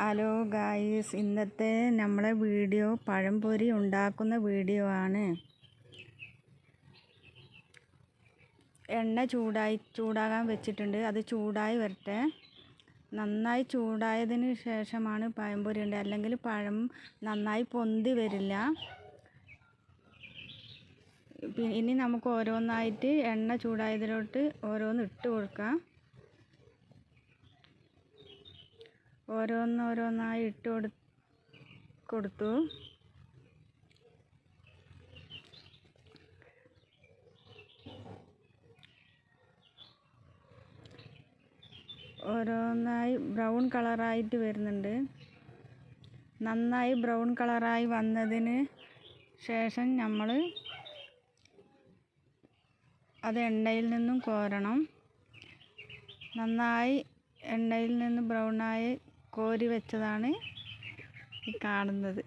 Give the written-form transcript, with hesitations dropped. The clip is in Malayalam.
ഹലോ ഗായ്സ്, ഇന്നത്തെ നമ്മളെ വീഡിയോ പഴംപൊരി ഉണ്ടാക്കുന്ന വീഡിയോ ആണ്. എണ്ണ ചൂടാകാൻ വെച്ചിട്ടുണ്ട്. അത് ചൂടായി വരട്ടെ. നന്നായി ചൂടായതിന് ശേഷമാണ് പഴംപൊരി ഉണ്ട്, അല്ലെങ്കിൽ പഴം നന്നായി പൊന്തി വരില്ല. ഇനി നമുക്ക് ഓരോന്നായിട്ട് എണ്ണ ചൂടായതിലോട്ട് ഓരോന്ന് ഇട്ട് കൊടുക്കാം. ഓരോന്നായി ഇട്ട് കൊടുത്തു. ഓരോന്നായി ബ്രൗൺ കളറായിട്ട് വരുന്നുണ്ട്. നന്നായി ബ്രൗൺ കളറായി വന്നതിന് ശേഷം നമ്മൾ അത് എണ്ണയിൽ നിന്നും കോരണം. നന്നായി എണ്ണയിൽ നിന്ന് ബ്രൗണായി കോരി വെച്ചതാണ് ഈ കാണുന്നത്.